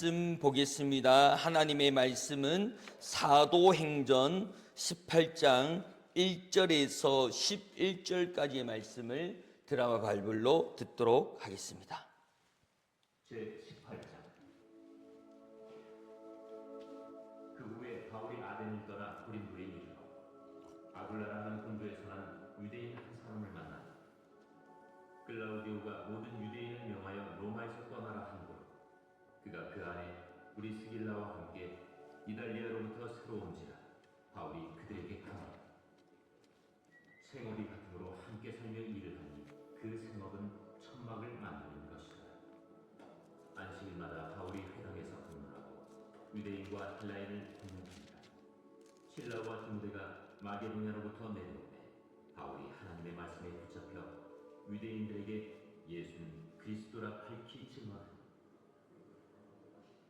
말씀 보겠습니다. 하나님의 말씀은 사도행전 18장 1절에서 11절까지의 말씀을 드라마 바이블로 듣도록 하겠습니다. 제18장. 그 후에 바울이 아덴을 떠나 고린도에 이르러 아굴라라는 본도에 사는 유대인 한 사람을 만났다. 클라우디오가 모든 유대인을 명하여 로마에서 떠나라 한고로 그가 그 안에 브리스길라와 함께 이달리아로부터 새로 온지라 바울이 그들에게 강하다. 생업이 같음으로 함께 살며 일을 하니 그 생업은 천막을 만드는 것이다. 안식일마다 바울이 회당에서 근무하고 유대인과 헬라인을 돕는다. 실라와 디모데가 마게도냐로부터 내려오매 바울이 하나님의 말씀에 붙잡혀 유대인들에게 예수는 그리스도라 밝히 증언하니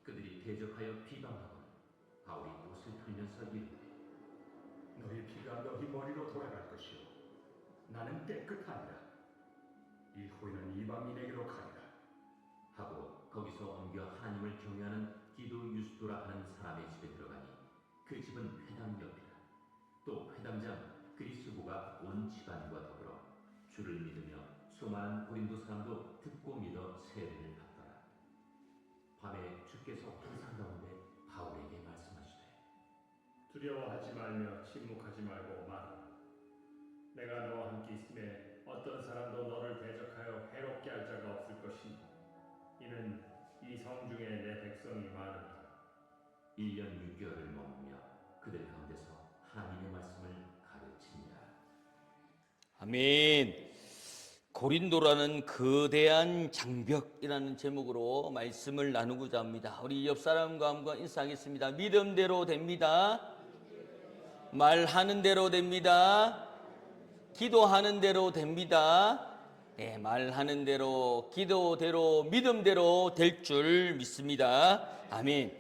그들이 대적하여 비방하거나 바울이 옷을 털면서 이르되 너희 피가 너희 머리로 돌아갈 것이요 나는 깨끗하니라. 이후에는 이방인에게로 가리라 하고 거기서 옮겨 하나님을 경외하는 기도 유스도라 하는 사람의 집에 들어가니 그 집은 회당 옆이라. 또 회당장 그리스도가 온 집안과 더불어 주를 믿으며 수많은 고린도 사람도 듣고 믿어 세례를 받더라. 밤에 주께서 환상 가운데 바울에게 말씀하시되 두려워하지 말며 침묵하지 말고 말하라. 내가 너와 함께 있음에 어떤 사람도 너를 대적하여 해롭게 할 자가 없을 것이니 이는 이 성 중에 내 백성이 많으니라. 1년 6개월을 머무며 그들 가운데서 하나님의 말씀을 가르치니라. 아멘. 고린도라는 거대한 장벽이라는 제목으로 말씀을 나누고자 합니다. 우리 옆 사람과 한번 인사하겠습니다. 믿음대로 됩니다. 말하는 대로 됩니다. 기도하는 대로 됩니다. 네, 말하는 대로, 기도대로, 믿음대로 될 줄 믿습니다. 아멘.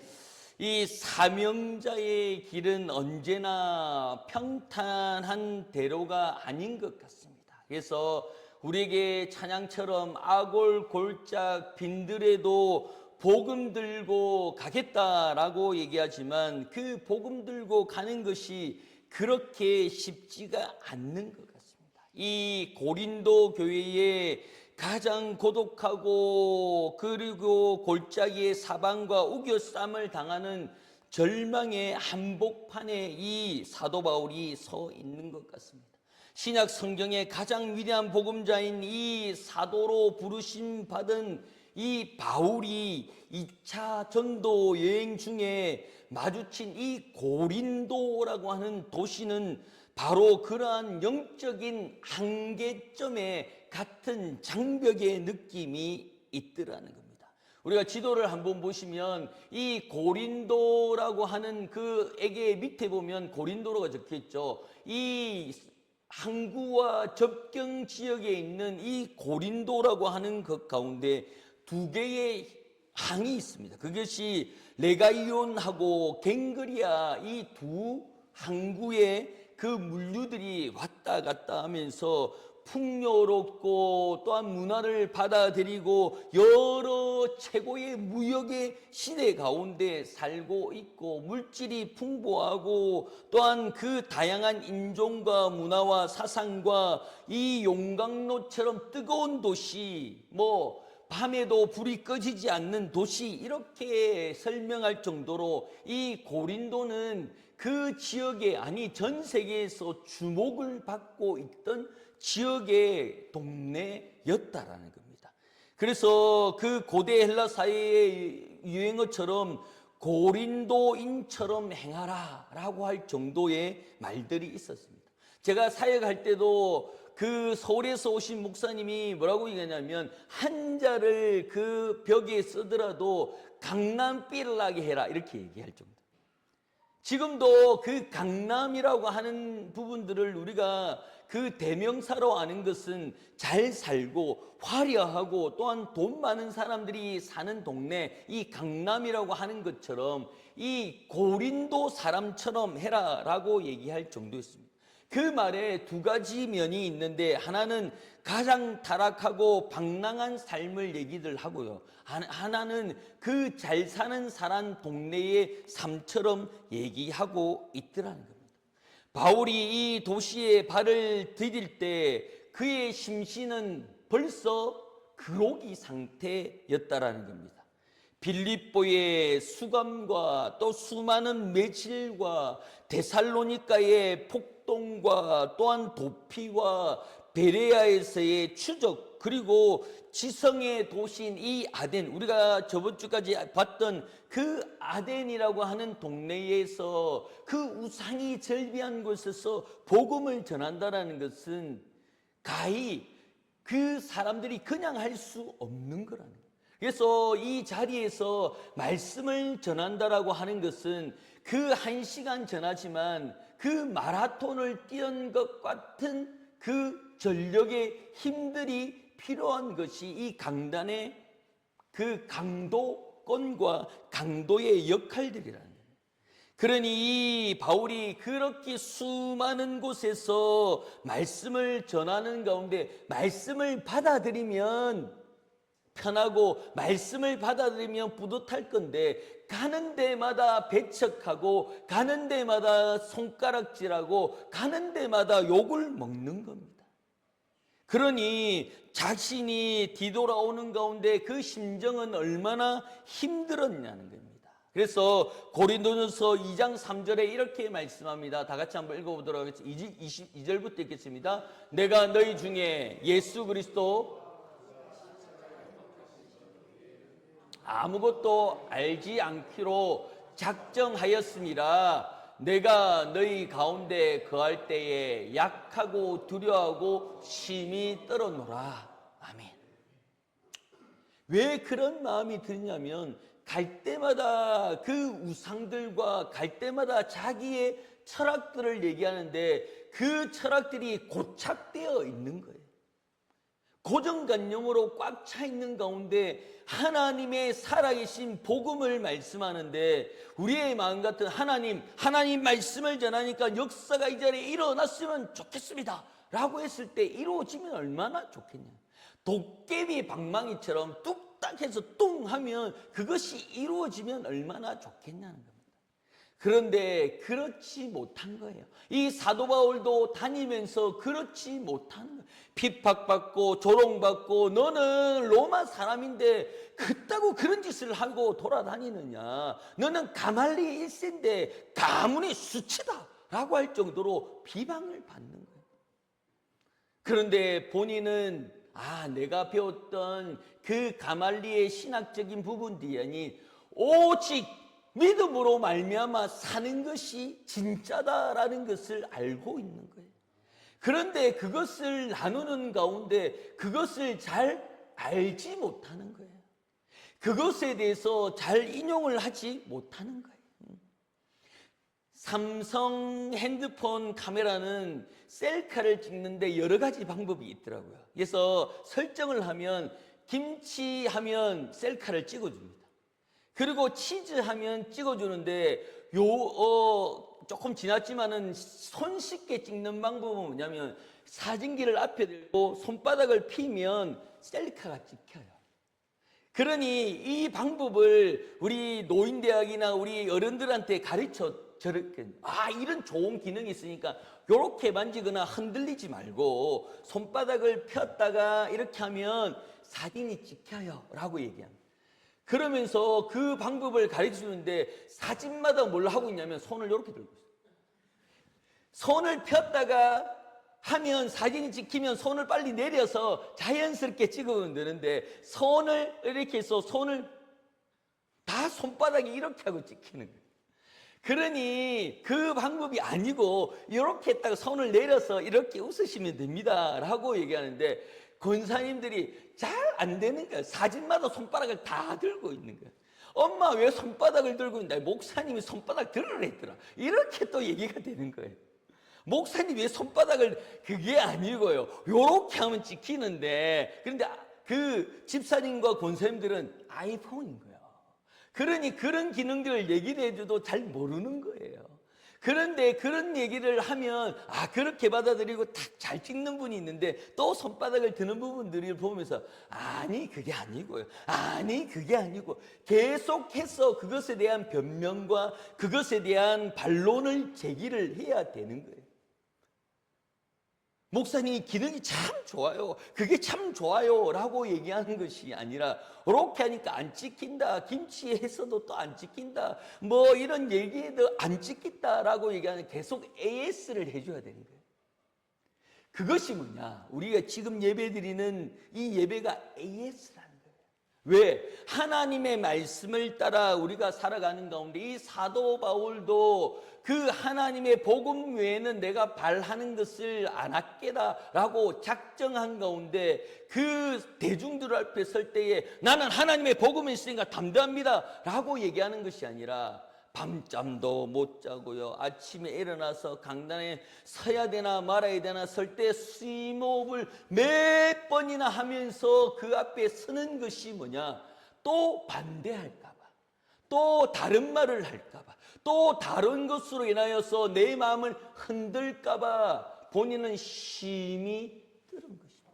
이 사명자의 길은 언제나 평탄한 대로가 아닌 것 같습니다. 그래서 우리에게 찬양처럼 아골골짝 빈들에도 복음 들고 가겠다라고 얘기하지만 그 복음 들고 가는 것이 그렇게 쉽지가 않는 것 같습니다. 이 고린도 교회에 가장 고독하고 그리고 골짜기의 사방과 우겨쌈을 당하는 절망의 한복판에 이 사도 바울이 서 있는 것 같습니다. 신약 성경의 가장 위대한 복음자인 이 사도로 부르심 받은 이 바울이 2차 전도 여행 중에 마주친 이 고린도라고 하는 도시는 바로 그러한 영적인 한계점에 같은 장벽의 느낌이 있더라는 겁니다. 우리가 지도를 한번 보시면 이 고린도라고 하는 그에게 밑에 보면 고린도로가 적혀있죠. 이 항구와 접경 지역에 있는 이 고린도라고 하는 것 가운데 두 개의 항이 있습니다. 그것이 레가이온하고 갱그리아 이 두 항구에 그 물류들이 왔다 갔다 하면서 풍요롭고 또한 문화를 받아들이고 여러 최고의 무역의 시대 가운데 살고 있고 물질이 풍부하고 또한 그 다양한 인종과 문화와 사상과 이 용광로처럼 뜨거운 도시 밤에도 불이 꺼지지 않는 도시 이렇게 설명할 정도로 이 고린도는 그 지역에 아니 전 세계에서 주목을 받고 있던 지역의 동네였다라는 겁니다. 그래서 그 고대 헬라 사회의 유행어처럼 고린도인처럼 행하라 라고 할 정도의 말들이 있었습니다. 제가 사역할 때도 그 서울에서 오신 목사님이 뭐라고 얘기하냐면 한자를 그 벽에 쓰더라도 강남비를 나게 해라 이렇게 얘기할 정도. 지금도 그 강남이라고 하는 부분들을 우리가 그 대명사로 아는 것은 잘 살고 화려하고 또한 돈 많은 사람들이 사는 동네 이 강남이라고 하는 것처럼 이 고린도 사람처럼 해라라고 얘기할 정도였습니다. 그 말에 두 가지 면이 있는데 하나는 가장 타락하고 방랑한 삶을 얘기들 하고요. 하나는 그 잘 사는 사람 동네의 삶처럼 얘기하고 있더라는 겁니다. 바울이 이 도시에 발을 디딜 때 그의 심신은 벌써 그로기 상태였다라는 겁니다. 빌립보의 수감과 또 수많은 매질과 데살로니가의 폭동과 또한 도피와 베레아에서의 추적, 그리고 지성의 도시인 이 아덴, 우리가 저번 주까지 봤던 그 아덴이라고 하는 동네에서 그 우상이 절비한 곳에서 복음을 전한다라는 것은 가히 그 사람들이 그냥 할 수 없는 거라는 거예요. 그래서 이 자리에서 말씀을 전한다라고 하는 것은 그 1시간 전하지만 그 마라톤을 뛰는 것 같은 그 전력의 힘들이 필요한 것이 이 강단의 그 강도권과 강도의 역할들이라는 거예요. 그러니 이 바울이 그렇게 수많은 곳에서 말씀을 전하는 가운데 말씀을 받아들이면 편하고 말씀을 받아들이면 뿌듯할 건데 가는 데마다 배척하고 가는 데마다 손가락질하고 가는 데마다 욕을 먹는 겁니다. 그러니 자신이 뒤돌아오는 가운데 그 심정은 얼마나 힘들었냐는 겁니다. 그래서 고린도전서 2장 3절에 이렇게 말씀합니다. 다 같이 한번 읽어보도록 하겠습니다. 22절부터 읽겠습니다. 내가 너희 중에 예수 그리스도 아무것도 알지 않기로 작정하였습니다. 내가 너희 가운데 거할 때에 약하고 두려워하고 심히 떨어노라. 아멘. 왜 그런 마음이 드냐면 갈 때마다 그 우상들과 갈 때마다 자기의 철학들을 얘기하는데 그 철학들이 고착되어 있는 거예요. 고정관념으로 꽉 차 있는 가운데 하나님의 살아계신 복음을 말씀하는데 우리의 마음 같은 하나님 말씀을 전하니까 역사가 이 자리에 일어났으면 좋겠습니다 라고 했을 때 이루어지면 얼마나 좋겠냐. 도깨비 방망이처럼 뚝딱 해서 뚱 하면 그것이 이루어지면 얼마나 좋겠냐는 겁니다. 그런데 그렇지 못한 거예요. 이 사도 바울도 다니면서 그렇지 못한 거예요. 핍박받고 조롱받고 너는 로마 사람인데 그따구 그런 짓을 하고 돌아다니느냐. 너는 가말리엘 1세인데 가문의 수치다 라고 할 정도로 비방을 받는 거예요. 그런데 본인은 내가 배웠던 그 가말리의 신학적인 부분들이 아닌 오직 믿음으로 말미암아 사는 것이 진짜다라는 것을 알고 있는 거예요. 그런데 그것을 나누는 가운데 그것을 잘 알지 못하는 거예요. 그것에 대해서 잘 인용을 하지 못하는 거예요. 삼성 핸드폰 카메라는 셀카를 찍는데 여러 가지 방법이 있더라고요. 그래서 설정을 하면 김치 하면 셀카를 찍어줍니다. 그리고 치즈 하면 찍어주는데 조금 지났지만은 손쉽게 찍는 방법은 뭐냐면 사진기를 앞에 들고 손바닥을 피면 셀카가 찍혀요. 그러니 이 방법을 우리 노인대학이나 우리 어른들한테 가르쳐 저렇게 이런 좋은 기능이 있으니까 이렇게 만지거나 흔들리지 말고 손바닥을 폈다가 이렇게 하면 사진이 찍혀요 라고 얘기합니다. 그러면서 그 방법을 가르쳐주는데 사진마다 뭘 하고 있냐면 손을 이렇게 들고 있어요. 손을 폈다가 하면 사진이 찍히면 손을 빨리 내려서 자연스럽게 찍으면 되는데 손을 이렇게 해서 손을 다 손바닥이 이렇게 하고 찍히는 거예요. 그러니 그 방법이 아니고 이렇게 했다가 손을 내려서 이렇게 웃으시면 됩니다 라고 얘기하는데 권사님들이 잘 안 되는 거예요. 사진마다 손바닥을 다 들고 있는 거예요. 엄마 왜 손바닥을 들고 있는데 목사님이 손바닥 들으라 했더라. 이렇게 또 얘기가 되는 거예요. 목사님이 왜 손바닥을 그게 아니고요. 요렇게 하면 찍히는데 그런데 그 집사님과 권사님들은 아이폰인 거예요. 그러니 그런 기능들을 얘기를 해줘도 잘 모르는 거예요. 그런데 그런 얘기를 하면 그렇게 받아들이고 딱 잘 찍는 분이 있는데 또 손바닥을 드는 부분들을 보면서 아니 그게 아니고요. 아니 그게 아니고 계속해서 그것에 대한 변명과 그것에 대한 반론을 제기를 해야 되는 거예요. 목사님 기능이 참 좋아요. 그게 참 좋아요 라고 얘기하는 것이 아니라 그렇게 하니까 안 찍힌다. 김치 했어도 또 안 찍힌다. 뭐 이런 얘기에도 안 찍힌다라고 얘기하는 계속 AS를 해줘야 되는 거예요. 그것이 뭐냐? 우리가 지금 예배드리는 이 예배가 AS라는 거예요. 왜? 하나님의 말씀을 따라 우리가 살아가는 가운데 이 사도 바울도 그 하나님의 복음 외에는 내가 발하는 것을 안 할게다라고 작정한 가운데 그 대중들 앞에 설 때에 나는 하나님의 복음이 있으니까 담대합니다라고 얘기하는 것이 아니라 밤잠도 못 자고요. 아침에 일어나서 강단에 서야 되나 말아야 되나 설 때 심호흡을 몇 번이나 하면서 그 앞에 서는 것이 뭐냐? 또 반대할까 봐. 또 다른 말을 할까 봐. 또 다른 것으로 인하여서 내 마음을 흔들까 봐 본인은 심히 들은 것입니다.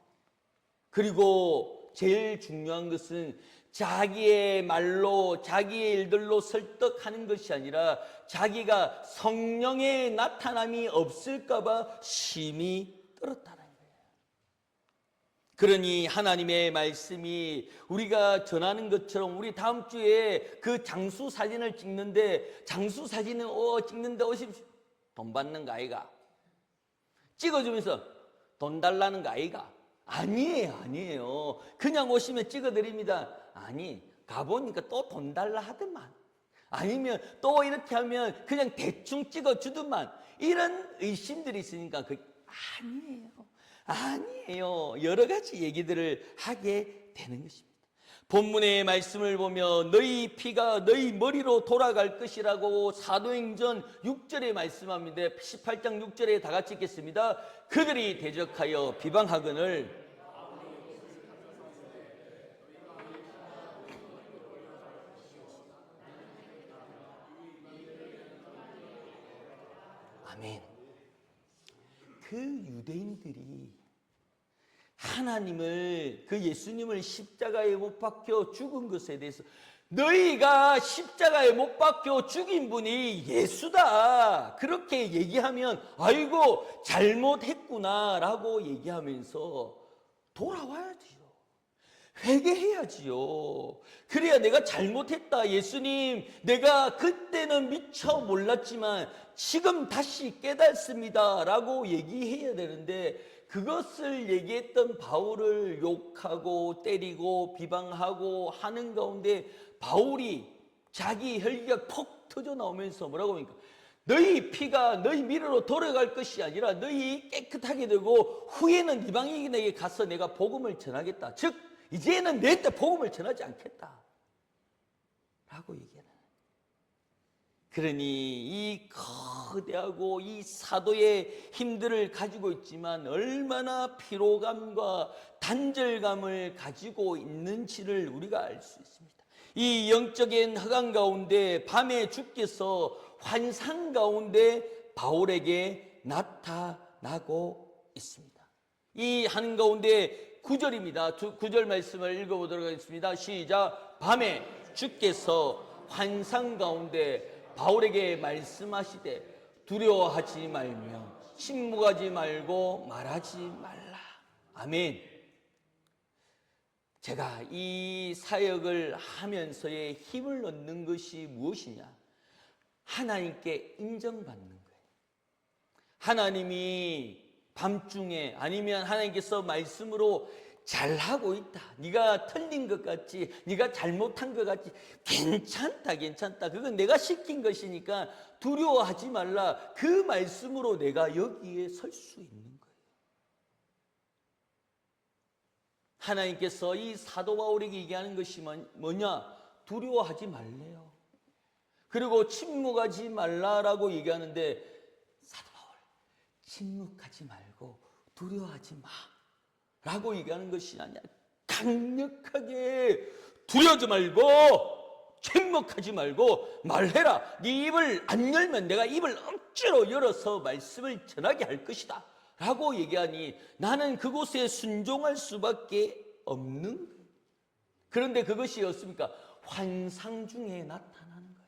그리고 제일 중요한 것은 자기의 말로 자기의 일들로 설득하는 것이 아니라 자기가 성령의 나타남이 없을까 봐 심히 떨었다는 거예요. 그러니 하나님의 말씀이 우리가 전하는 것처럼 우리 다음 주에 그 장수 사진을 찍는데 장수 사진을 찍는데 오십시오. 돈 받는 거 아이가? 찍어주면서 돈 달라는 거 아이가? 아니에요. 그냥 오시면 찍어드립니다. 아니, 가보니까 또 돈 달라 하더만. 아니면 또 이렇게 하면 그냥 대충 찍어주더만. 이런 의심들이 있으니까 아니에요. 여러 가지 얘기들을 하게 되는 것입니다. 본문의 말씀을 보면 너희 피가 너희 머리로 돌아갈 것이라고 사도행전 6절에 말씀합니다. 18장 6절에 다 같이 읽겠습니다. 그들이 대적하여 비방하거늘 아멘. 그 유대인들이 하나님을 그 예수님을 십자가에 못 박혀 죽은 것에 대해서 너희가 십자가에 못 박혀 죽인 분이 예수다 그렇게 얘기하면 아이고 잘못했구나라고 얘기하면서 돌아와야지요. 회개해야지요. 그래야 내가 잘못했다. 예수님, 내가 그때는 미처 몰랐지만 지금 다시 깨닫습니다. 라고 얘기해야 되는데 그것을 얘기했던 바울을 욕하고 때리고 비방하고 하는 가운데 바울이 자기 혈기가 퍽 터져 나오면서 뭐라고 합니까? 너희 피가 너희 미래로 돌아갈 것이 아니라 너희 깨끗하게 되고 후에는 이방인에게 가서 내가 복음을 전하겠다. 즉 이제는 내한테 복음을 전하지 않겠다 라고 얘기하는. 그러니 이 거대하고 이 사도의 힘들을 가지고 있지만 얼마나 피로감과 단절감을 가지고 있는지를 우리가 알 수 있습니다. 이 영적인 흑암 가운데 밤에 주께서 환상 가운데 바울에게 나타나고 있습니다. 이 한가운데 9절입니다. 9절 말씀을 읽어보도록 하겠습니다. 시작. 밤에 주께서 환상 가운데 바울에게 말씀하시되 두려워하지 말며 침묵하지 말고 말하지 말라. 아멘. 제가 이 사역을 하면서의 힘을 얻는 것이 무엇이냐? 하나님께 인정받는 거예요. 하나님이 밤중에 아니면 하나님께서 말씀으로 잘하고 있다. 네가 틀린 것 같지, 네가 잘못한 것 같지, 괜찮다. 그건 내가 시킨 것이니까 두려워하지 말라. 그 말씀으로 내가 여기에 설 수 있는 거예요. 하나님께서 이 사도 바울에게 얘기하는 것이 뭐냐? 두려워하지 말래요. 그리고 침묵하지 말라라고 얘기하는데 사도 바울 침묵하지 말고 두려워하지 마 라고 얘기하는 것이 아니라 강력하게 두려워하지 말고 침묵하지 말고 말해라. 네 입을 안 열면 내가 입을 억지로 열어서 말씀을 전하게 할 것이다 라고 얘기하니 나는 그곳에 순종할 수밖에 없는 거예요. 그런데 그것이 어떻습니까? 환상 중에 나타나는 거예요.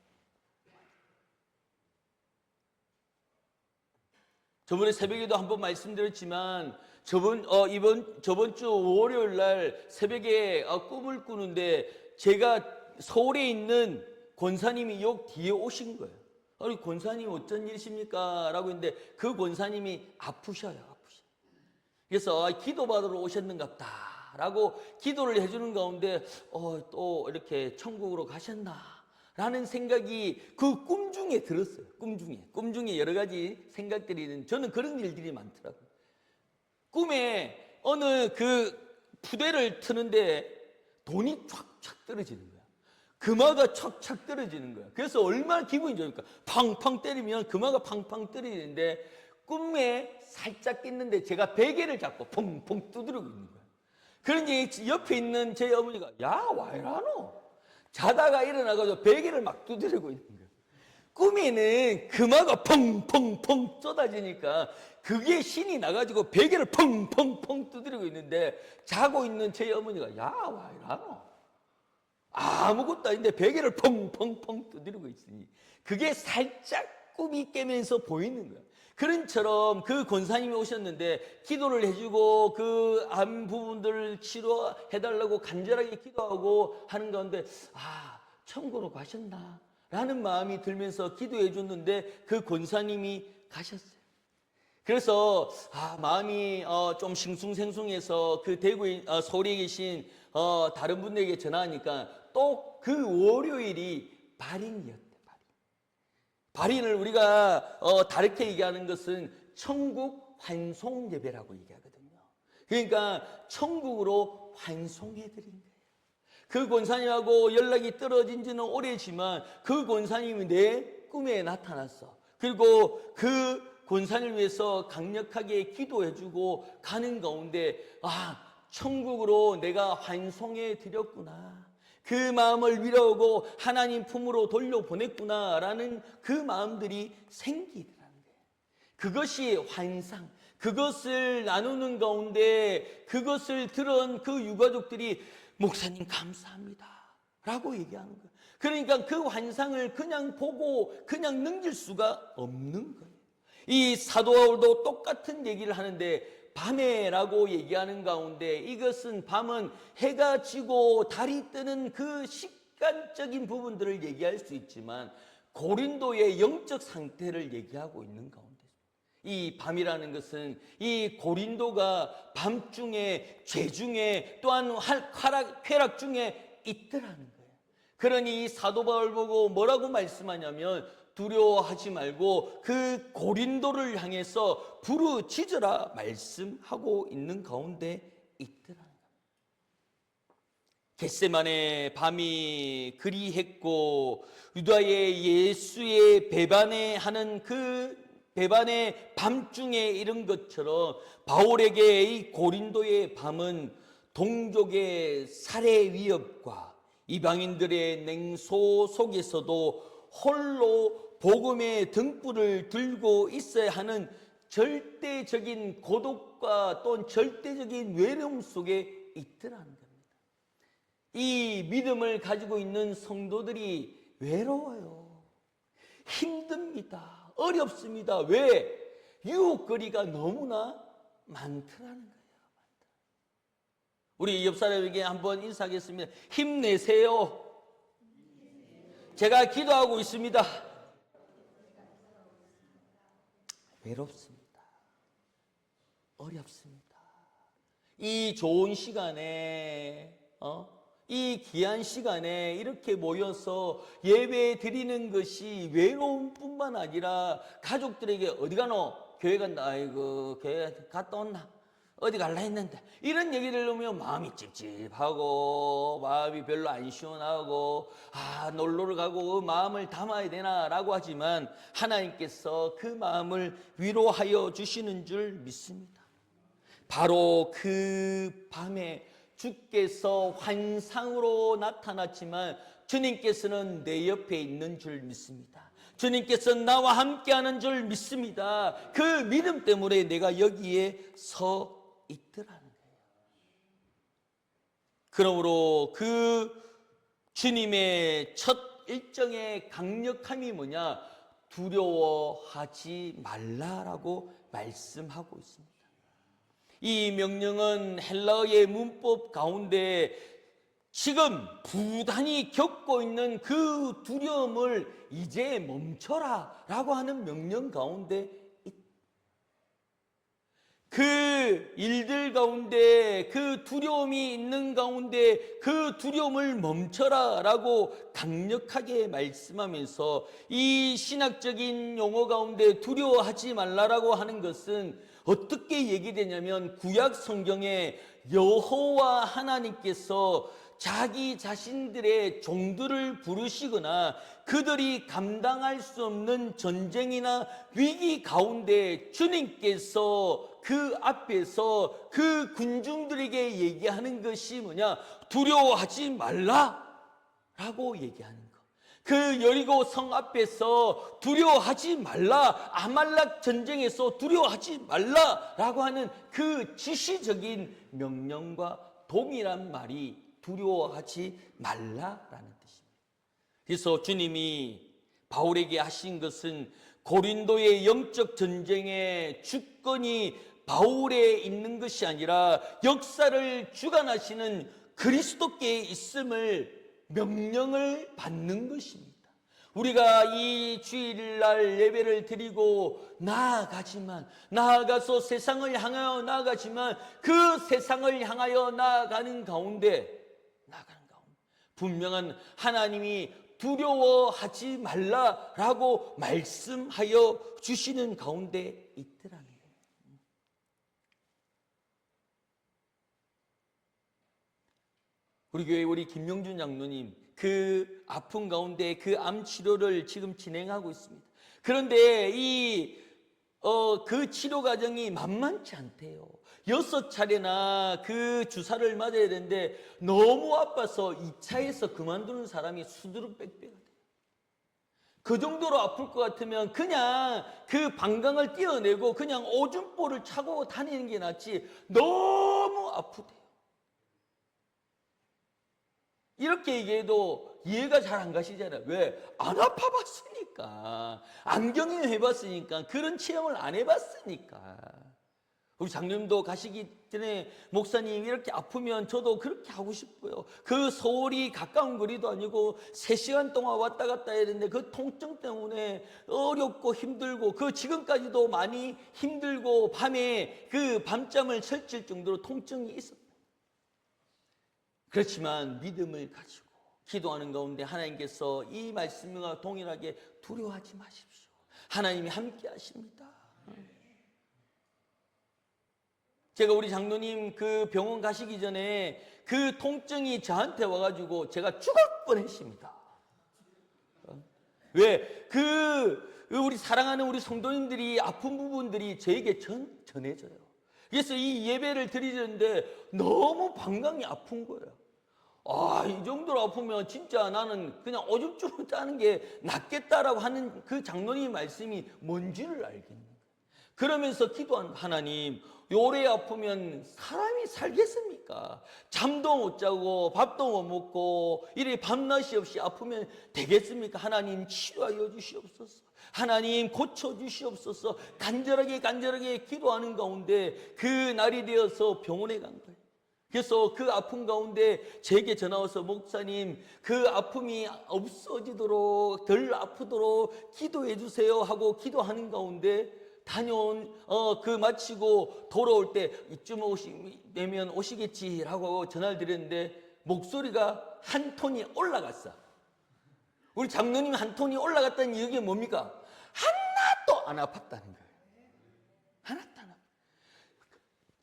저번에 새벽에도 한번 말씀드렸지만 저번 주 월요일 날 새벽에 꿈을 꾸는데 제가 서울에 있는 권사님이 요 뒤에 오신 거예요. 아니 권사님 어쩐 일이십니까? 라고 했는데 그 권사님이 아프셔요. 그래서 기도받으러 오셨는갑다 라고 기도를 해주는 가운데 또 이렇게 천국으로 가셨나 라는 생각이 그 꿈 중에 들었어요. 꿈 중에 여러 가지 생각들이 있는, 저는 그런 일들이 많더라고요. 꿈에 어느 그 푸대를 트는데 돈이 촥촥 떨어지는 거야. 금화가 촥촥 떨어지는 거야. 그래서 얼마나 기분이 좋으니까 팡팡 때리면 금화가 팡팡 떨어지는데 꿈에 살짝 깼는데 제가 베개를 잡고 펑펑 두드리고 있는 거야. 그러니 옆에 있는 제 어머니가 야 와이라노? 자다가 일어나가지고 베개를 막 두드리고 있는 거야. 꿈에는 금화가 펑펑펑 쏟아지니까 그게 신이 나가지고 베개를 펑펑펑 두드리고 있는데 자고 있는 제 어머니가 야 와이라노? 아무것도 아닌데 베개를 펑펑펑 두드리고 있으니 그게 살짝 꿈이 깨면서 보이는 거야. 그런처럼 그 권사님이 오셨는데 기도를 해주고 그 암 부분들을 치료해달라고 간절하게 기도하고 하는 가운데 천국으로 가셨나 라는 마음이 들면서 기도해 줬는데 그 권사님이 가셨어요. 그래서 마음이 좀 싱숭생숭해서 그 대구에 서울에 계신 다른 분들에게 전화하니까 또 그 월요일이 발인이었대. 발인을 우리가 다르게 얘기하는 것은 천국 환송 예배라고 얘기하거든요. 그러니까 천국으로 환송해 드린 거예요. 그 권사님하고 연락이 떨어진 지는 오래지만 그 권사님이 내 꿈에 나타났어. 그리고 그 권사님을 위해서 강력하게 기도해주고 가는 가운데 천국으로 내가 환송해 드렸구나. 그 마음을 위로하고 하나님 품으로 돌려보냈구나라는 그 마음들이 생기더라는 거예요. 그것이 환상, 그것을 나누는 가운데 그것을 들은 그 유가족들이 목사님 감사합니다 라고 얘기하는 거예요. 그러니까 그 환상을 그냥 보고 그냥 넘길 수가 없는 거예요. 이 사도 바울도 똑같은 얘기를 하는데 밤에라고 얘기하는 가운데 이것은 밤은 해가 지고 달이 뜨는 그 시간적인 부분들을 얘기할 수 있지만 고린도의 영적 상태를 얘기하고 있는 가운데 이 밤이라는 것은 이 고린도가 밤중에 죄 중에 또한 쾌락 중에 있더라는 거예요. 그러니 이 사도 바울 보고 뭐라고 말씀하냐면 두려워하지 말고 그 고린도를 향해서 부르짖으라 말씀하고 있는 가운데 있더라. 겟세마네 밤이 그리했고 유다의 예수의 배반에 하는 그 배반의 밤중에 이른 것처럼 바울에게 이 고린도의 밤은 동족의 살해 위협과 이방인들의 냉소 속에서도 홀로 복음의 등불을 들고 있어야 하는 절대적인 고독과 또는 절대적인 외로움 속에 있더라는 겁니다. 이 믿음을 가지고 있는 성도들이 외로워요. 힘듭니다. 어렵습니다. 왜? 유혹거리가 너무나 많더라는 거예요. 우리 옆 사람에게 한번 인사하겠습니다. 힘내세요. 제가 기도하고 있습니다. 외롭습니다. 어렵습니다. 이 좋은 시간에 이 귀한 시간에 이렇게 모여서 예배 드리는 것이 외로움뿐만 아니라 가족들에게 어디 가노? 교회 간다. 아이고 교회 갔다 온나? 어디 갈라 했는데 이런 얘기를 들으면 마음이 찝찝하고 마음이 별로 안 시원하고 놀러를 가고 마음을 담아야 되나 라고 하지만 하나님께서 그 마음을 위로하여 주시는 줄 믿습니다. 바로 그 밤에 주께서 환상으로 나타났지만 주님께서는 내 옆에 있는 줄 믿습니다. 주님께서 나와 함께하는 줄 믿습니다. 그 믿음 때문에 내가 여기에 서 있더라는 거예요. 그러므로 그 주님의 첫 일정의 강력함이 뭐냐? 두려워하지 말라라고 말씀하고 있습니다. 이 명령은 헬라어의 문법 가운데 지금 부단히 겪고 있는 그 두려움을 이제 멈춰라 라고 하는 명령 가운데 그 일들 가운데 그 두려움이 있는 가운데 그 두려움을 멈춰라 라고 강력하게 말씀하면서 이 신학적인 용어 가운데 두려워하지 말라라고 하는 것은 어떻게 얘기되냐면 구약 성경에 여호와 하나님께서 자기 자신들의 종들을 부르시거나 그들이 감당할 수 없는 전쟁이나 위기 가운데 주님께서 그 앞에서 그 군중들에게 얘기하는 것이 뭐냐? 두려워하지 말라라고 얘기하는 것. 그 여리고 성 앞에서 두려워하지 말라, 아말렉 전쟁에서 두려워하지 말라라고 하는 그 지시적인 명령과 동일한 말이 두려워하지 말라라는 뜻입니다. 그래서 주님이 바울에게 하신 것은 고린도의 영적 전쟁의 주권이 바울에 있는 것이 아니라 역사를 주관하시는 그리스도께 있음을 명령을 받는 것입니다. 우리가 이 주일날 예배를 드리고 나아가서 세상을 향하여 나아가지만 그 세상을 향하여 나아가는 가운데 분명한 하나님이 두려워하지 말라라고 말씀하여 주시는 가운데 있더라는 거예요. 우리 교회 우리 김용준 장로님 그 아픈 가운데 그 암 치료를 지금 진행하고 있습니다. 그런데 그 치료 과정이 만만치 않대요. 6차례나 그 주사를 맞아야 되는데 너무 아파서 2차에서 그만두는 사람이 수두룩 빽빽하대요. 그 정도로 아플 것 같으면 그냥 그 방광을 떼어내고 그냥 오줌볼을 차고 다니는 게 낫지 너무 아프대요. 이렇게 얘기해도 이해가 잘 안 가시잖아요. 왜? 안 아파봤으니까. 안 경험해봤으니까. 그런 체험을 안 해봤으니까. 우리 장로님도 가시기 전에 목사님 이렇게 아프면 저도 그렇게 하고 싶어요. 그 서울이 가까운 거리도 아니고 3시간 동안 왔다 갔다 해야 되는데 그 통증 때문에 어렵고 힘들고 그 지금까지도 많이 힘들고 밤에 그 밤잠을 설칠 정도로 통증이 있었다. 그렇지만 믿음을 가지고 기도하는 가운데 하나님께서 이 말씀과 동일하게 두려워하지 마십시오. 하나님이 함께 하십니다. 제가 우리 장로님 그 병원 가시기 전에 그 통증이 저한테 와가지고 제가 죽을 뻔했습니다. 왜? 우리 사랑하는 우리 성도님들이 아픈 부분들이 저에게 전해져요. 그래서 이 예배를 드리는데 너무 방광이 아픈 거예요. 이 정도로 아프면 진짜 나는 그냥 오줌 짜는 게 낫겠다라고 하는 그 장로님 말씀이 뭔지를 알겠는 거예요. 그러면서 기도한 하나님, 요래 아프면 사람이 살겠습니까? 잠도 못 자고 밥도 못 먹고 이래 밤낮이 없이 아프면 되겠습니까? 하나님 치료하여 주시옵소서. 하나님 고쳐주시옵소서. 간절하게 기도하는 가운데 그 날이 되어서 병원에 간 거예요. 그래서 그 아픔 가운데 제게 전화 와서 목사님 그 아픔이 없어지도록 덜 아프도록 기도해 주세요 하고 기도하는 가운데 다녀온 그 마치고 돌아올 때 이쯤 되면 오시겠지라고 전화를 드렸는데 목소리가 한 톤이 올라갔어. 우리 장로님 한 톤이 올라갔다는 이게 뭡니까? 하나도 안 아팠다는 거예요. 하나도 안 아팠.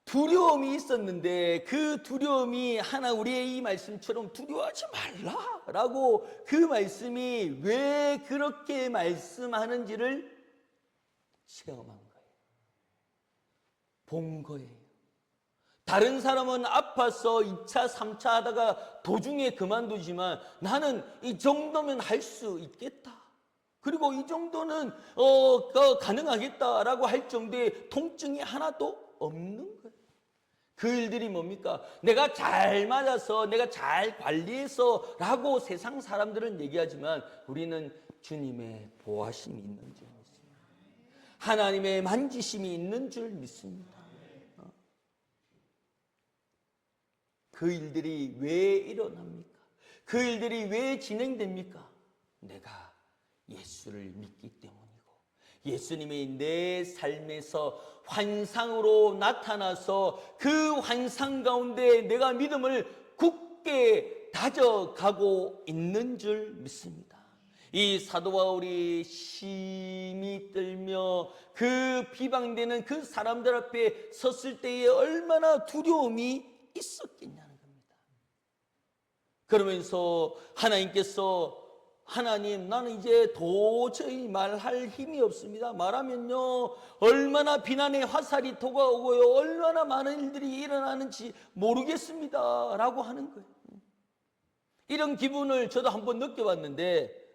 두려움이 있었는데 그 두려움이 하나 우리의 이 말씀처럼 두려워하지 말라라고 그 말씀이 왜 그렇게 말씀하는지를 체험한 거예요. 본 거예요. 다른 사람은 아파서 2차, 3차 하다가 도중에 그만두지만 나는 이 정도면 할 수 있겠다. 그리고 이 정도는 가능하겠다라고 할 정도의 통증이 하나도 없는 거예요. 그 일들이 뭡니까? 내가 잘 맞아서, 내가 잘 관리해서 라고 세상 사람들은 얘기하지만 우리는 주님의 보호하심이 있는 줄 믿습니다. 하나님의 만지심이 있는 줄 믿습니다. 그 일들이 왜 일어납니까? 그 일들이 왜 진행됩니까? 내가 예수를 믿기 때문이고, 예수님이 내 삶에서 환상으로 나타나서 그 환상 가운데 내가 믿음을 굳게 다져가고 있는 줄 믿습니다. 이 사도 바울이 심히 떨며 그 비방되는 그 사람들 앞에 섰을 때에 얼마나 두려움이 있었겠냐는 겁니다. 그러면서 하나님께서 하나님, 나는 이제 도저히 말할 힘이 없습니다. 말하면요, 얼마나 비난의 화살이 도아오고요, 얼마나 많은 일들이 일어나는지 모르겠습니다. 라고 하는 거예요. 이런 기분을 저도 한번 느껴봤는데,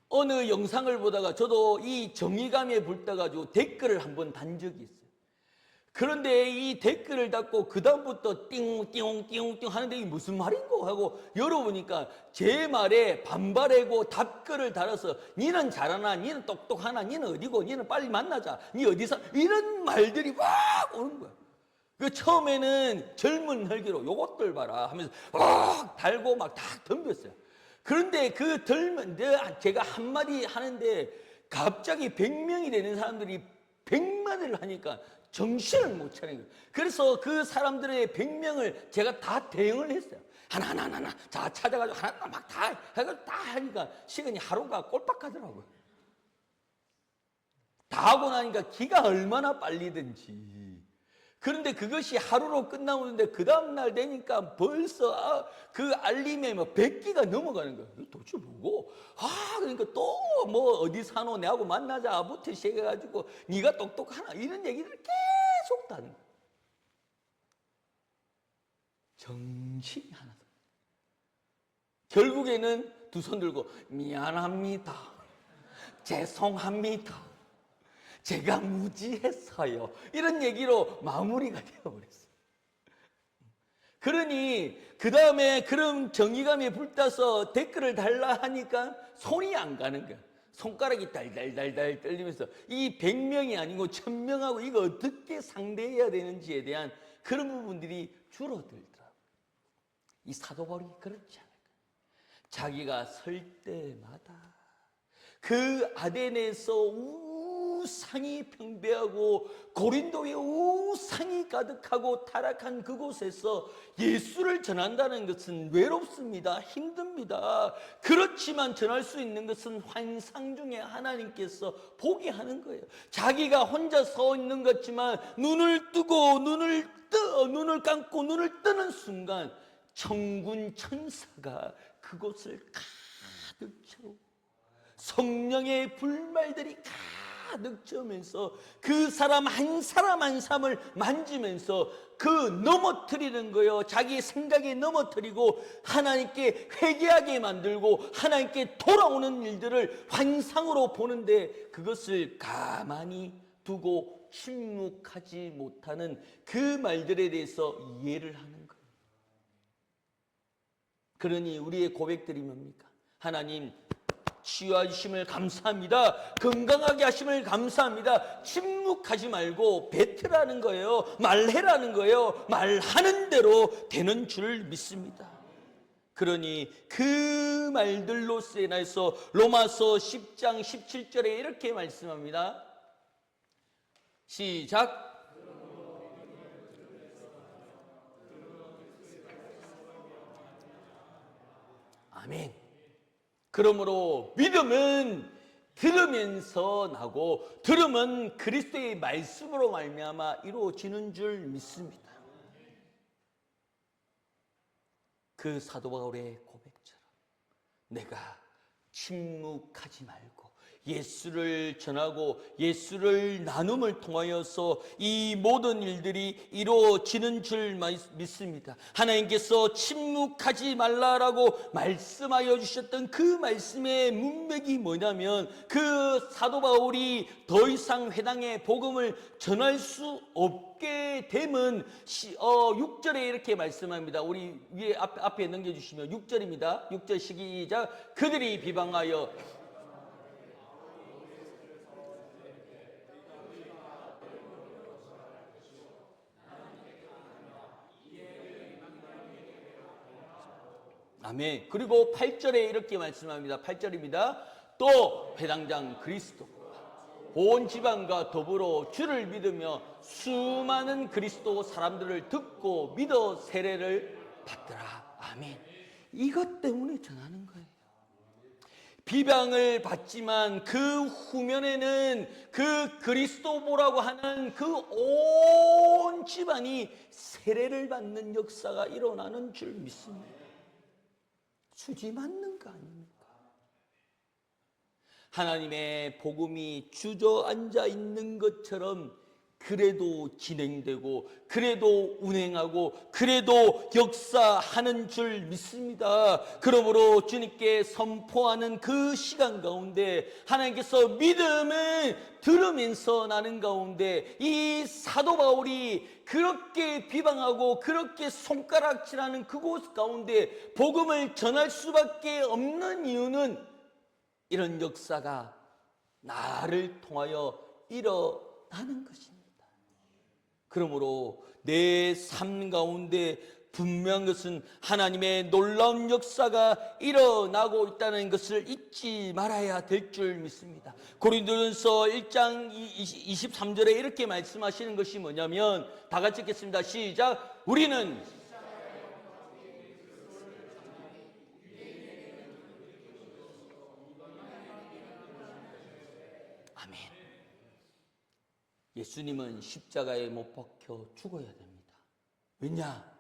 어느 영상을 보다가 저도 이 정의감에 불떠가지고 댓글을 한번 단 적이 있어요. 그런데 이 댓글을 닫고 그 다음부터 띵띵띵띵 하는데 이게 무슨 말인고 하고 열어보니까 제 말에 반발하고 답글을 달아서 니는 잘하나, 니는 똑똑하나, 니는 어디고, 니는 빨리 만나자, 니 어디서, 이런 말들이 막 오는 거야. 그 처음에는 젊은 혈기로 요것들 봐라 하면서 막 달고 막 다 덤볐어요. 그런데 그 제가 한마디 하는데 갑자기 100명이 되는 사람들이 100마디를 하니까 정신을 못 차리는 거예요. 그래서 그 사람들의 100명을 제가 다 대응을 했어요. 하나 자 찾아가지고 하나 막 다 해가지고 다 하니까 시간이 하루가 꼴박 가더라고요. 다 하고 나니까 기가 얼마나 빨리든지. 그런데 그것이 하루로 끝나오는데 그 다음날 되니까 벌써 그 알림에 뭐 100기가 넘어가는 거예요. 도대체 뭐고? 그러니까 또 뭐 어디 사노 내하고 만나자 아부터 시작해가지고 네가 똑똑하나 이런 얘기를 계속 다 하는 거예요. 정신이 하나도. 결국에는 두 손 들고 미안합니다. 죄송합니다. 제가 무지했어요. 이런 얘기로 마무리가 되어버렸어요. 그러니 그 다음에 그런 정의감에 불타서 댓글을 달라 하니까 손이 안 가는 거야. 손가락이 달달달달 떨리면서 이 100명이 아니고 1000명하고 이거 어떻게 상대해야 되는지에 대한 그런 부분들이 줄어들더라고요. 이 사도 바울이 그렇지 않을까. 자기가 설 때마다 그 아덴에서 우상이 평배하고 고린도에 우상이 가득하고 타락한 그곳에서 예수를 전한다는 것은 외롭습니다. 힘듭니다. 그렇지만 전할 수 있는 것은 환상 중에 하나님께서 보게 하는 거예요. 자기가 혼자 서 있는 것 같지만 눈을 뜨고 눈을 감고 눈을 뜨는 순간 천군 천사가 그곳을 가득 채우고 성령의 불말들이 가득 채우면서 그 사람 한 사람 한 사람을 만지면서 그 넘어뜨리는 거예요. 자기 생각에 넘어뜨리고 하나님께 회개하게 만들고 하나님께 돌아오는 일들을 환상으로 보는데 그것을 가만히 두고 침묵하지 못하는 그 말들에 대해서 이해를 하는 거예요. 그러니 우리의 고백들이 뭡니까? 하나님, 치유하심을 감사합니다. 건강하게 하심을 감사합니다. 침묵하지 말고 뱉으라는 거예요. 말해라는 거예요. 말하는 대로 되는 줄 믿습니다. 그러니 그 말들로 인해서 로마서 10장 17절에 이렇게 말씀합니다. 시작. 아멘. 그러므로 믿음은 들으면서 나고 들음은 그리스도의 말씀으로 말미암아 이루어지는 줄 믿습니다. 그 사도 바울의 고백처럼 내가 침묵하지 말고 예수를 전하고 예수를 나눔을 통하여서 이 모든 일들이 이루어지는 줄 믿습니다. 하나님께서 침묵하지 말라라고 말씀하여 주셨던 그 말씀의 문맥이 뭐냐면, 그 사도 바울이 더 이상 회당에 복음을 전할 수 없게 되면 6절에 이렇게 말씀합니다. 우리 위에 앞에 넘겨주시면 6절입니다. 6절 시작. 그들이 비방하여 아멘. 그리고 8절에 이렇게 말씀합니다. 8절입니다. 또 회당장 그리스도 온 지방과 더불어 주를 믿으며 수많은 그리스도 사람들을 듣고 믿어 세례를 받더라. 아멘. 이것 때문에 전하는 거예요. 비방을 받지만 그 후면에는 그 그리스도보라고 하는 그 온 집안이 세례를 받는 역사가 일어나는 줄 믿습니다. 수지 맞는 거 아닙니까? 하나님의 복음이 주저앉아 있는 것처럼 그래도 진행되고 그래도 운행하고 그래도 역사하는 줄 믿습니다. 그러므로 주님께 선포하는 그 시간 가운데 하나님께서 믿음을 들으면서 나는 가운데 이 사도 바울이 그렇게 비방하고 그렇게 손가락질하는 그곳 가운데 복음을 전할 수밖에 없는 이유는 이런 역사가 나를 통하여 일어나는 것입니다. 그러므로 내 삶 가운데 분명한 것은 하나님의 놀라운 역사가 일어나고 있다는 것을 잊지 말아야 될 줄 믿습니다. 고린도전서 1장 23절에 이렇게 말씀하시는 것이 뭐냐면, 다 같이 읽겠습니다. 시작. 우리는 아멘. 예수님은 십자가에 못 박혀 죽어야 됩니다. 왜냐?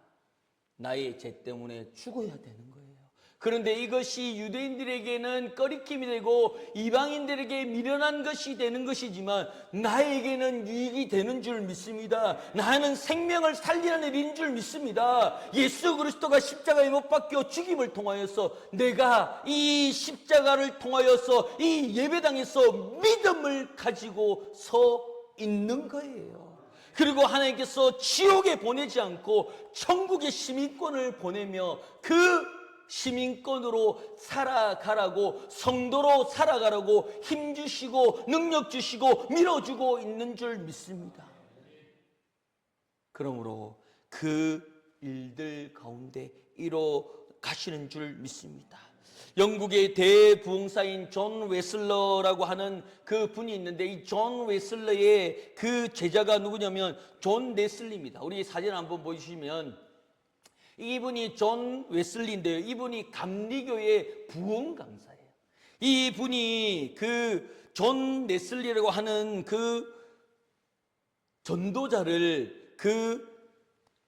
나의 죄 때문에 죽어야 되는 거예요. 그런데 이것이 유대인들에게는 꺼리낌이 되고 이방인들에게 미련한 것이 되는 것이지만 나에게는 유익이 되는 줄 믿습니다. 나는 생명을 살리는 일인 줄 믿습니다. 예수 그리스도가 십자가에 못 박혀 죽임을 통하여서 내가 이 십자가를 통하여서 이 예배당에서 믿음을 가지고 서 있는 거예요. 그리고 하나님께서 지옥에 보내지 않고 천국의 시민권을 보내며 그 시민권으로 살아가라고, 성도로 살아가라고 힘주시고 능력 주시고 밀어주고 있는 줄 믿습니다. 그러므로 그 일들 가운데 이뤄가시는 줄 믿습니다. 영국의 대부흥사인 존 웨슬러라고 하는 그 분이 있는데, 이 존 웨슬러의 그 제자가 누구냐면 존 웨슬리입니다. 우리 사진 한번 보시면 이분이 존 웨슬리인데요. 이분이 감리교의 부흥 강사예요. 이분이 그 존 웨슬리라고 하는 그 전도자를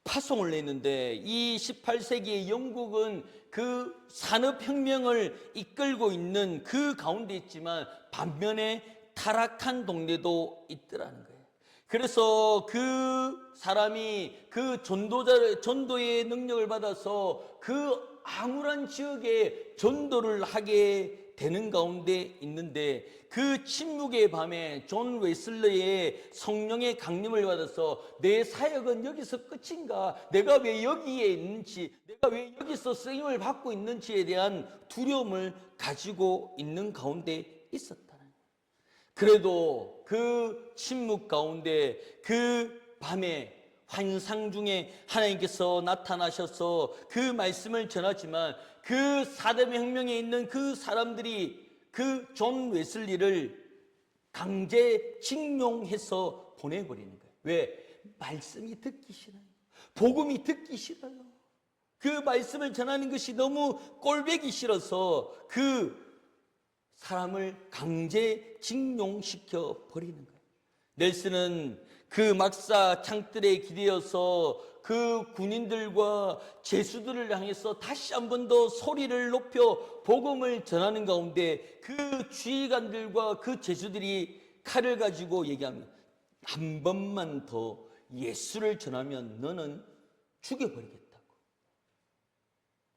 파송을 했는데, 이 18세기의 영국은 그 산업혁명을 이끌고 있는 그 가운데 있지만 반면에 타락한 동네도 있더라는 거예요. 그래서 그 사람이 그 전도의 능력을 받아서 그 암울한 지역에 전도를 하게 되는 가운데 있는데, 그 침묵의 밤에 존 웨슬러의 성령의 강림을 받아서 내 사역은 여기서 끝인가? 내가 왜 여기에 있는지, 내가 왜 여기서 쓰임을 받고 있는지에 대한 두려움을 가지고 있는 가운데 있었다는 거예요. 그래도 그 침묵 가운데 그 밤에 환상 중에 하나님께서 나타나셔서 그 말씀을 전하지만 그 사대혁명에 있는 그 사람들이 그 존 웨슬리를 강제징용해서 보내버리는 거예요. 왜? 말씀이 듣기 싫어요. 복음이 듣기 싫어요. 그 말씀을 전하는 것이 너무 꼴보기 싫어서 그 사람을 강제징용시켜 버리는 거예요. 넬슨은 그 막사 창틀에 기대어서 그 군인들과 제수들을 향해서 다시 한 번 더 소리를 높여 복음을 전하는 가운데 그 주의관들과 그 제수들이 칼을 가지고 얘기합니다. 한 번만 더 예수를 전하면 너는 죽여버리겠다고.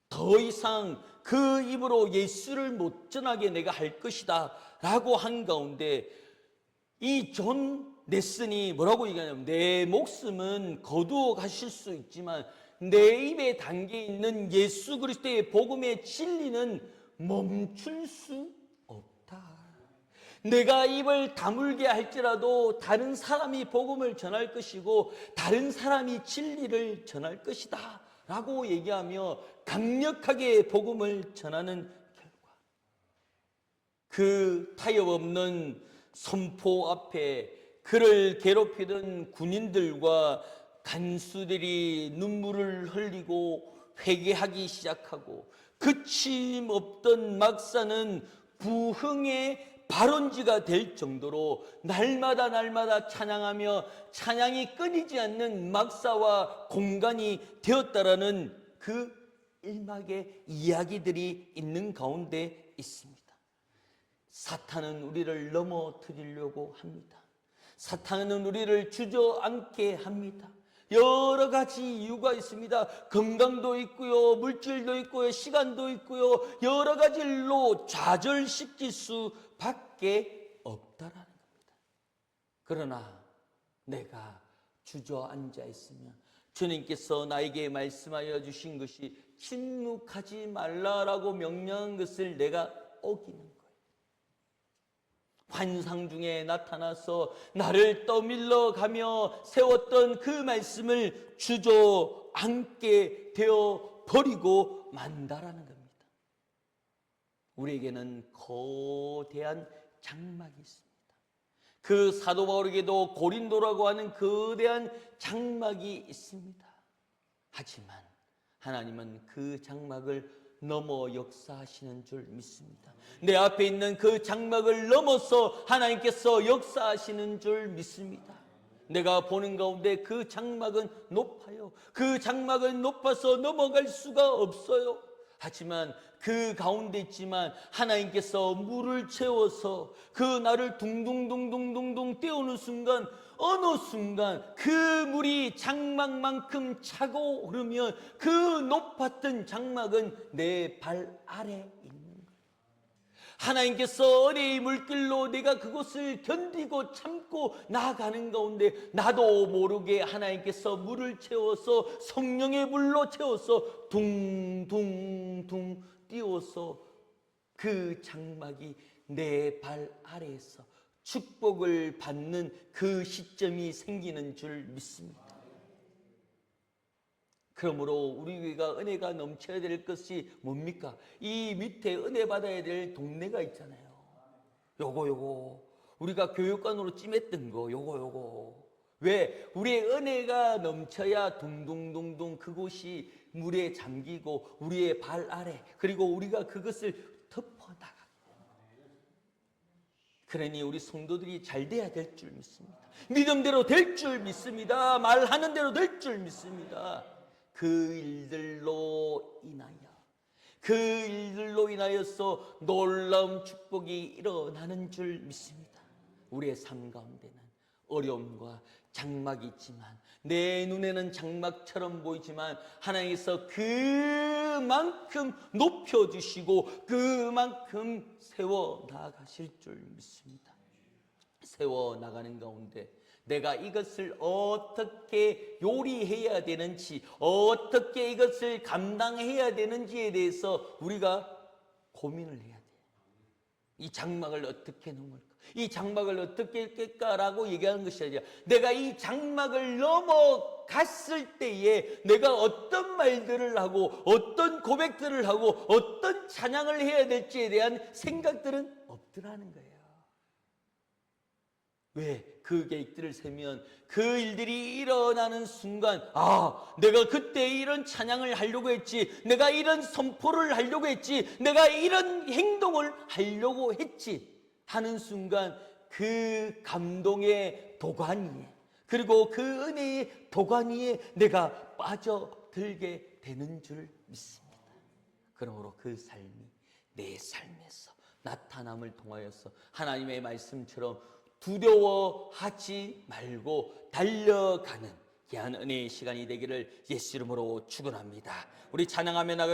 더 이상 그 입으로 예수를 못 전하게 내가 할 것이다 라고 한 가운데 이 존 넬슨이 뭐라고 얘기하냐면, 내 목숨은 거두어 가실 수 있지만 내 입에 담겨 있는 예수 그리스도의 복음의 진리는 멈출 수 없다. 내가 입을 다물게 할지라도 다른 사람이 복음을 전할 것이고 다른 사람이 진리를 전할 것이다 라고 얘기하며 강력하게 복음을 전하는 결과, 그 타협 없는 선포 앞에 그를 괴롭히던 군인들과 간수들이 눈물을 흘리고 회개하기 시작하고, 그침없던 막사는 부흥의 발원지가 될 정도로 날마다 찬양하며 찬양이 끊이지 않는 막사와 공간이 되었다라는 그 일막의 이야기들이 있는 가운데 있습니다. 사탄은 우리를 넘어뜨리려고 합니다. 사탄은 우리를 주저앉게 합니다. 여러 가지 이유가 있습니다. 건강도 있고요, 물질도 있고요, 시간도 있고요, 여러 가지 일로 좌절시킬 수밖에 없다라는 겁니다. 그러나 내가 주저앉아 있으면 주님께서 나에게 말씀하여 주신 것이 침묵하지 말라라고 명령한 것을 내가 어기는 거예요. 환상 중에 나타나서 나를 떠밀러 가며 세웠던 그 말씀을 주저앉게 되어 버리고 만다라는 겁니다. 우리에게는 거대한 장막이 있습니다. 그 사도 바울에게도 고린도라고 하는 거대한 장막이 있습니다. 하지만 하나님은 그 장막을 넘어 역사하시는 줄 믿습니다. 내 앞에 있는 그 장막을 넘어서 하나님께서 역사하시는 줄 믿습니다. 내가 보는 가운데 그 장막은 높아요. 그 장막은 높아서 넘어갈 수가 없어요. 하지만 그 가운데 있지만 하나님께서 물을 채워서 그 나를 둥둥둥둥둥둥 떼우는 순간, 어느 순간 그 물이 장막만큼 차고 오르면 그 높았던 장막은 내 발 아래 있는 거예요. 하나님께서 은혜의 물길로 내가 그곳을 견디고 참고 나아가는 가운데 나도 모르게 하나님께서 물을 채워서 성령의 물로 채워서 둥둥둥 띄워서 그 장막이 내 발 아래에서 축복을 받는 그 시점이 생기는 줄 믿습니다. 그러므로 우리 교회가 은혜가 넘쳐야 될 것이 뭡니까? 이 밑에 은혜 받아야 될 동네가 있잖아요. 요거 우리가 교육관으로 찜했던 거 요거. 왜? 우리의 은혜가 넘쳐야 둥둥둥둥 그곳이 물에 잠기고 우리의 발 아래, 그리고 우리가 그것을 덮어나가. 그러니 우리 성도들이 잘 돼야 될 줄 믿습니다. 믿음대로 될 줄 믿습니다. 말하는 대로 될 줄 믿습니다. 그 일들로 인하여서 놀라운 축복이 일어나는 줄 믿습니다. 우리의 삶 가운데는 어려움과 장막이 있지만, 내 눈에는 장막처럼 보이지만 하나님께서 그만큼 높여주시고 그만큼 세워나가실 줄 믿습니다. 세워나가는 가운데 내가 이것을 어떻게 요리해야 되는지, 어떻게 이것을 감당해야 되는지에 대해서 우리가 고민을 해야 돼요. 이 장막을 어떻게 넘을까? 이 장막을 어떻게 깰까라고 얘기하는 것이 아니라, 내가 이 장막을 넘어갔을 때에 내가 어떤 말들을 하고 어떤 고백들을 하고 어떤 찬양을 해야 될지에 대한 생각들은 없더라는 거예요. 왜? 그 계획들을 세면 그 일들이 일어나는 순간, 내가 그때 이런 찬양을 하려고 했지, 내가 이런 선포를 하려고 했지, 내가 이런 행동을 하려고 했지 하는 순간 그 감동의 도가니에, 그 그리고 그 은혜의 도가니에 내가 빠져들게 되는 줄 믿습니다. 그러므로 그 삶이 내 삶에서 나타남을 통하여서 하나님의 말씀처럼 두려워하지 말고 달려가는 귀한 은혜의 시간이 되기를 예수 이름으로 축원합니다. 우리 찬양하며 나가